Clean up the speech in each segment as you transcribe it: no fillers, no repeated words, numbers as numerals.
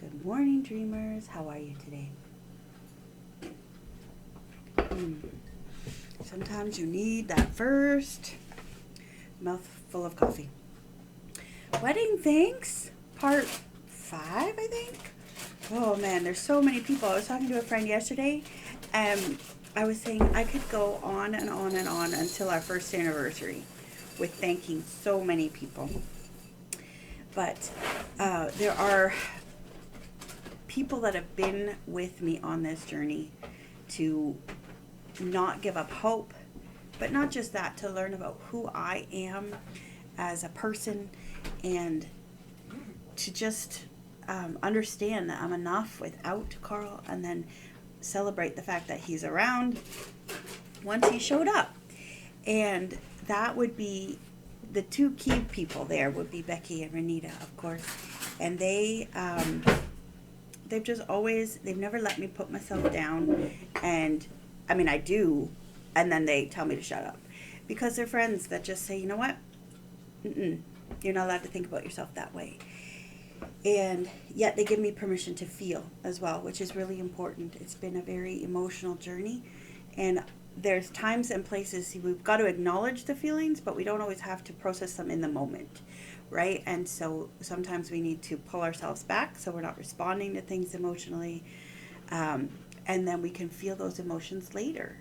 Good morning, dreamers. How are you today? Sometimes you need that first mouthful of coffee. Wedding thanks, part 5, I think. Oh man, there's so many people. I was talking to a friend yesterday, and I was saying I could go on and on and on until our first anniversary with thanking so many people. But there are people that have been with me on this journey to not give up hope, but not just that, to learn about who I am as a person, and to just understand that I'm enough without Carl, and then celebrate the fact that he's around once he showed up. And that would be the two key people there would be Becky and Reneta, of course. And they've just always, they've never let me put myself down. And I mean, I do, and then they tell me to shut up, because they're friends that just say, you know what, you're not allowed to think about yourself that way. And yet they give me permission to feel as well, which is really important. It's been a very emotional journey, and there's times and places we've got to acknowledge the feelings, but we don't always have to process them in the moment, right? And so sometimes we need to pull ourselves back so we're not responding to things emotionally, and then we can feel those emotions later,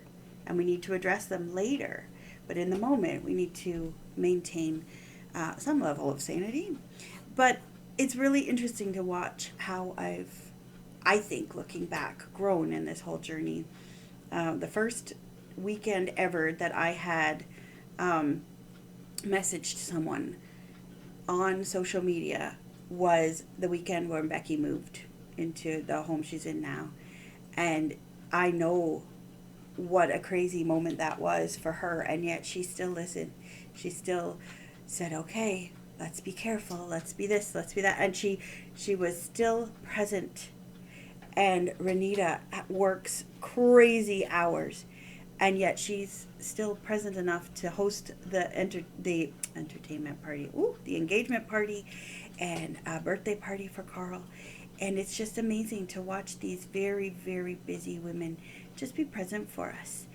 and we need to address them later. But in the moment, we need to maintain some level of sanity. But it's really interesting to watch how I think, looking back, grown in this whole journey. The first weekend ever that I had messaged someone on social media was the weekend when Becky moved into the home she's in now. And I know what a crazy moment that was for her, and yet she still listened. She still said, okay, let's be careful, let's be this, let's be that. And she was still present. And Reneta works crazy hours, and yet she's still present enough to host the entertainment party, the engagement party, and a birthday party for Carl. And it's just amazing to watch these very, very busy women just be present for us.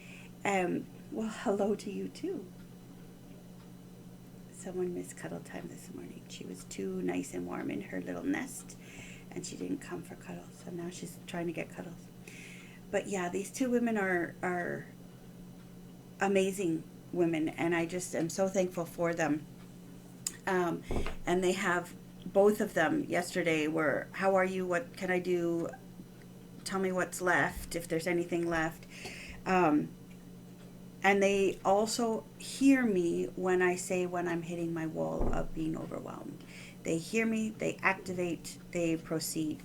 Well, hello to you too. Someone missed Cuddle Time this morning. She was too nice and warm in her little nest, and she didn't come for cuddles, so now she's trying to get cuddles. But yeah, these two women are amazing women, and I just am so thankful for them. And they have, both of them yesterday were, how are you, what can I do, tell me what's left, if there's anything left. And they also hear me when I say when I'm hitting my wall of being overwhelmed. They hear me, they activate, they proceed.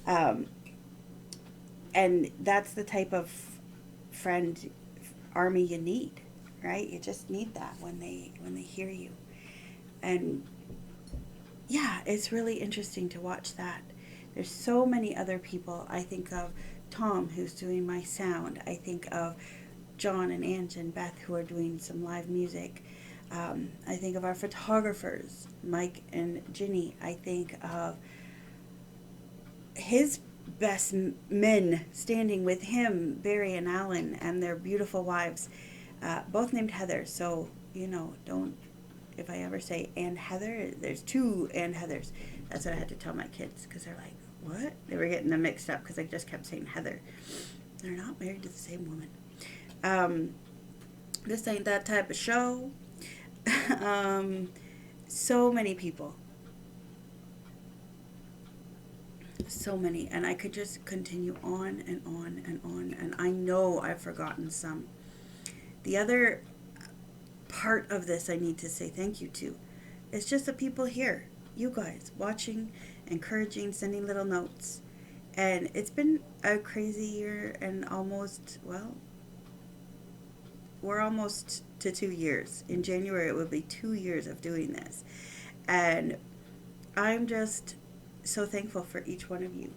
And that's the type of friend army you need, right? You just need that when they hear you. And yeah, it's really interesting to watch that. There's so many other people. I think of Tom, who's doing my sound. I think of John and Ange and Beth, who are doing some live music. I think of our photographers, Mike and Ginny. I think of his best men standing with him, Barry and Alan, and their beautiful wives, both named Heather. So, don't, if I ever say and Heather, there's two and Heathers. That's what I had to tell my kids, because they're like, what? They were getting them mixed up because I just kept saying Heather. They're not married to the same woman. This ain't that type of show. So many people. So many. And I could just continue on and on and on. And I know I've forgotten some. The other part of this I need to say thank you to is just the people here. You guys watching, encouraging, sending little notes. And it's been a crazy year, and we're almost to 2 years. In January, it will be 2 years of doing this. And I'm just so thankful for each one of you.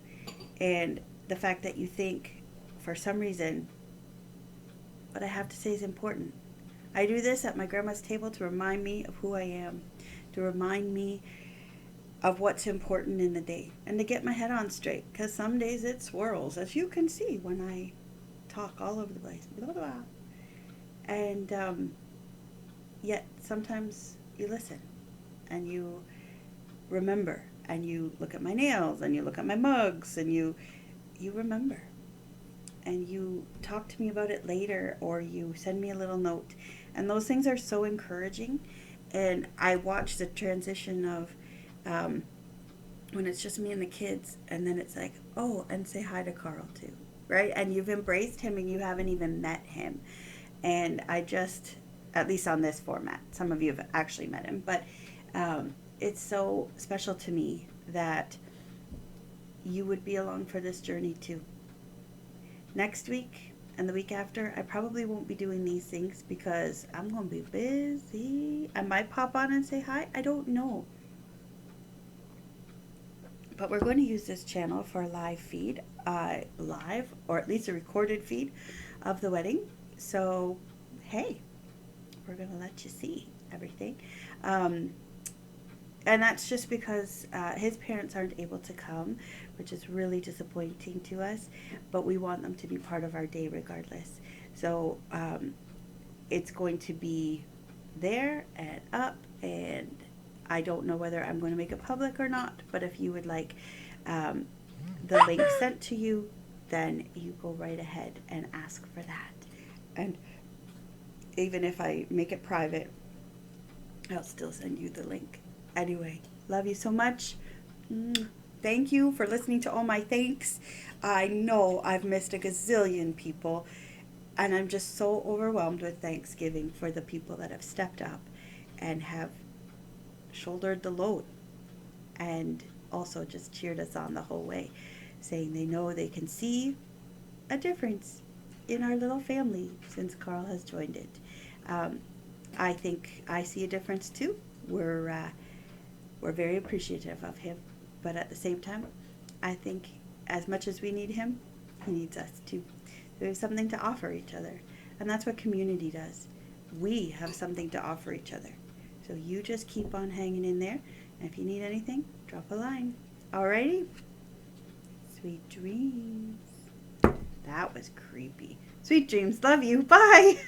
And the fact that you think, for some reason, what I have to say is important. I do this at my grandma's table to remind me of who I am, to remind me of what's important in the day and to get my head on straight, because some days it swirls, as you can see when I talk all over the place. Blah, blah, blah. And yet sometimes you listen and you remember, and you look at my nails and you look at my mugs, and you remember, and you talk to me about it later, or you send me a little note, and those things are so encouraging. And I watch the transition of when it's just me and the kids, and then it's like, oh, and say hi to Carl too, right? And you've embraced him and you haven't even met him. And I just, at least on this format, some of you have actually met him, but it's so special to me that you would be along for this journey too. Next week and the week after, I probably won't be doing these things because I'm going to be busy. I might pop on and say hi. I don't know. But we're going to use this channel for a live feed, live, or at least a recorded feed of the wedding. So, hey, we're going to let you see everything. And that's just because his parents aren't able to come, which is really disappointing to us. But we want them to be part of our day regardless. So it's going to be there and up, and I don't know whether I'm going to make it public or not. But if you would like the link sent to you, then you go right ahead and ask for that. And even if I make it private, I'll still send you the link. Anyway, love you so much. Thank you for listening to all my thanks. I know I've missed a gazillion people, and I'm just so overwhelmed with Thanksgiving for the people that have stepped up and have shouldered the load, and also just cheered us on the whole way, saying they know they can see a difference in our little family since Carl has joined it. I think I see a difference too. We're very appreciative of him, but at the same time, I think as much as we need him, he needs us too. There's something to offer each other, and that's what community does. We have something to offer each other. So you just keep on hanging in there, and if you need anything, drop a line. Alrighty? Sweet dreams. That was creepy. Sweet dreams. Love you. Bye.